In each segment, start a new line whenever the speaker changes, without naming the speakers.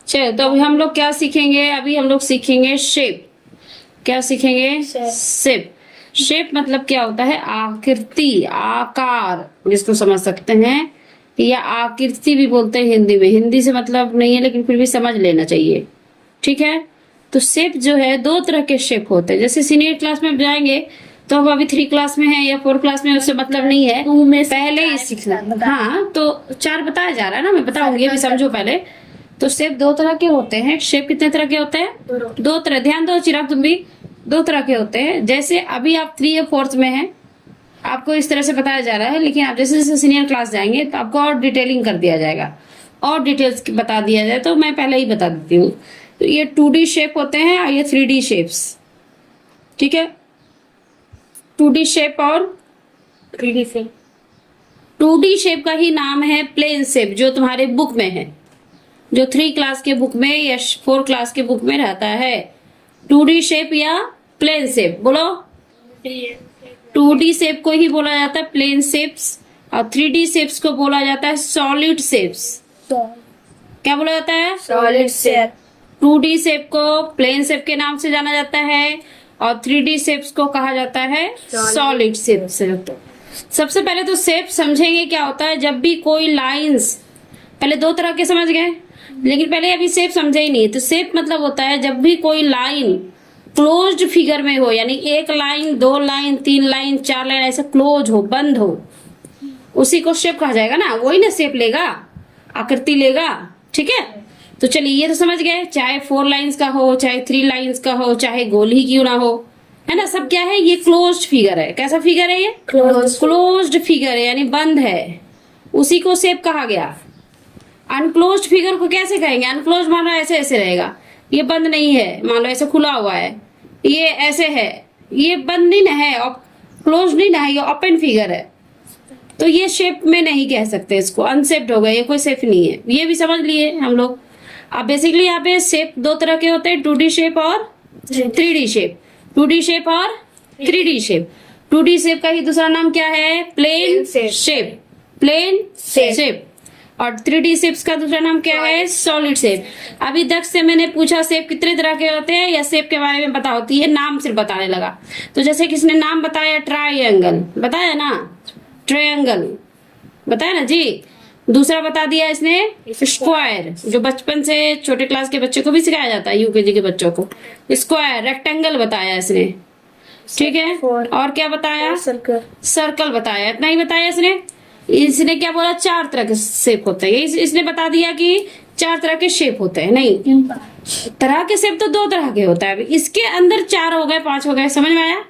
चलो तो अभी हम लोग क्या सीखेंगे, अभी हम लोग सीखेंगे शेप। क्या सीखेंगे? शेप। शेप मतलब क्या होता है? आकृति, आकार, जिसको समझ सकते हैं, या आकृति भी बोलते हैं हिंदी में। हिंदी से मतलब नहीं है लेकिन फिर भी समझ लेना चाहिए, ठीक है। तो शेप जो है, दो तरह के शेप होते हैं। जैसे सीनियर क्लास में जाएंगे तो हम अभी 3 क्लास में हैं या 4 क्लास में, उससे मतलब नहीं है, पहले ही सीखना। हाँ तो 4 बताया जा रहा है ना, मैं बताऊंगी, अभी समझो पहले। तो शेप दो तरह के होते हैं। शेप कितने तरह के होते हैं? 2 तरह। ध्यान दो चिराग, तुम भी। 2 तरह के होते हैं। जैसे अभी आप 3 या 4th में हैं, आपको इस तरह से बताया जा रहा है, लेकिन आप जैसे जैसे सीनियर क्लास जाएंगे तो आपको और डिटेलिंग कर दिया जाएगा, और डिटेल्स बता दिया जाए। तो मैं पहले ही बता देती हूँ। तो ये 2D शेप होते हैं और ये 3D शेप्स, ठीक है। 2D शेप और
3D शेप।
2D शेप का ही नाम है प्लेन शेप, जो तुम्हारे बुक में है, जो 3 क्लास के बुक में या 4 क्लास के बुक में रहता है। 2D शेप या प्लेन शेप, बोलो। 2D शेप को ही बोला जाता है प्लेन शेप्स, और 3D शेप्स को बोला जाता है सॉलिड शेप्स। क्या बोला जाता है?
Solid shape.
2D शेप को प्लेन शेप के नाम से जाना जाता है, और 3D शेप्स को कहा जाता है सॉलिड शेप। सबसे पहले तो शेप समझेंगे क्या होता है। जब भी कोई लाइंस, पहले 2 तरह के समझ गए, लेकिन पहले अभी शेप समझे ही नहीं। तो शेप मतलब होता है जब भी कोई लाइन क्लोज्ड फिगर में हो, यानी 1 लाइन, 2 लाइन, 3 लाइन, 4 लाइन, ऐसा क्लोज हो, बंद हो, उसी को शेप कहा जाएगा ना। वही ना शेप लेगा, आकृति लेगा, ठीक है। तो चलिए ये तो समझ गए, चाहे 4 लाइंस का हो, चाहे 3 लाइंस का हो, चाहे गोल ही क्यों ना हो, है ना। सब क्या है? ये क्लोज्ड फिगर है। कैसा फिगर है ये? क्लोज्ड फिगर है, यानी बंद है, उसी को शेप कहा गया। अनक्लोज्ड फिगर को कैसे कहेंगे? अनक्लोज्ड मान लो ऐसे ऐसे रहेगा, ये बंद नहीं है, मान लो ऐसे खुला हुआ है, ये ऐसे है, ये बंद नहीं ना है, क्लोज नहीं ना है, ये ओपन फिगर है। तो ये शेप में नहीं कह सकते इसको, अनशेप्ड हो गया, ये कोई शेप नहीं है। ये भी समझ लिए हम लोग। अब बेसिकली यहाँ पे शेप 2 तरह के होते हैं, 2D शेप और 3D शेप। 2D शेप और 3D शेप। 2D शेप का ही दूसरा नाम क्या है? Plane shape. Plane shape. और 3D शेप्स का दूसरा नाम क्या है? Solid shape. अभी दक्ष से मैंने पूछा शेप कितने तरह के होते हैं, या शेप के बारे में पता होती है, नाम सिर्फ बताने लगा। तो जैसे किसने नाम बताया? ट्रायंगल बताया ना, ट्रायंगल बताया ना जी। दूसरा बता दिया इसने स्क्वायर, जो बचपन से छोटे क्लास के बच्चे को भी सिखाया जाता है, यूकेजी के बच्चों को। स्क्वायर, रेक्टेंगल बताया इसने, ठीक है। और क्या बताया?
सर्कल।
सर्कल बताया। इतना ही बताया इसने। इसने क्या बोला? 4 तरह के शेप होते हैं। इसने बता दिया कि 4 तरह के शेप होते हैं। नहीं, तरह के शेप तो 2 तरह के होता है। इसके अंदर 4 हो गए, 5 हो गए, समझ में आया?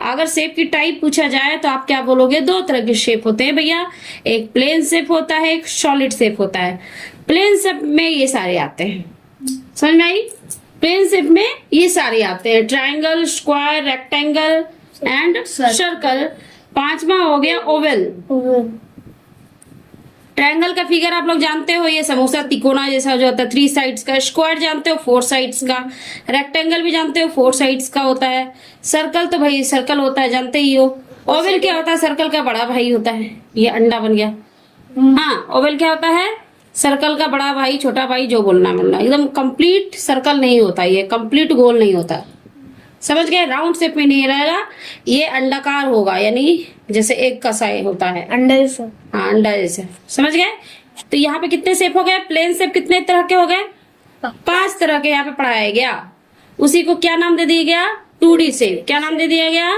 अगर शेप की टाइप पूछा जाए तो आप क्या बोलोगे? 2 तरह के शेप होते हैं भैया, एक प्लेन शेप होता है, एक सॉलिड शेप होता है। प्लेन शेप में ये सारे आते हैं, समझ में आई? प्लेन शेप में ये सारे आते हैं, triangle, square, rectangle and circle. 5वां हो गया ओवल। ट्रायंगल का फिगर आप लोग जानते हो, ये समोसा तिकोना जैसा जो होता है, 3 साइड्स का। स्क्वायर जानते हो, 4 साइड्स का। रेक्टेंगल भी जानते हो, 4 साइड्स का होता है। सर्कल तो भाई सर्कल होता है, जानते ही हो। ओवल क्या होता है? सर्कल का बड़ा भाई होता है। ये अंडा बन गया। हाँ, ओवल क्या होता है? सर्कल का बड़ा भाई, छोटा भाई, जो बोलना मिलना। एकदम कंप्लीट सर्कल नहीं होता, ये कंप्लीट गोल नहीं होता, समझ गए? राउंड शेप में नहीं रहेगा, ये अंडाकार होगा, यानी जैसे एग का साइज होता है,
अंडा जैसा।
हाँ, अंडा जैसे, समझ गए? तो यहाँ पे कितने शेप हो गए? प्लेन शेप कितने तरह के हो गए? 5 तरह के यहाँ पे पढ़ाया गया। उसी को क्या नाम दे दिया गया? 2D shape. क्या नाम दे दिया गया?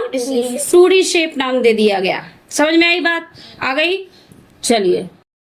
2D शेप नाम दे दिया गया। समझ में आई बात? आ गई? चलिए।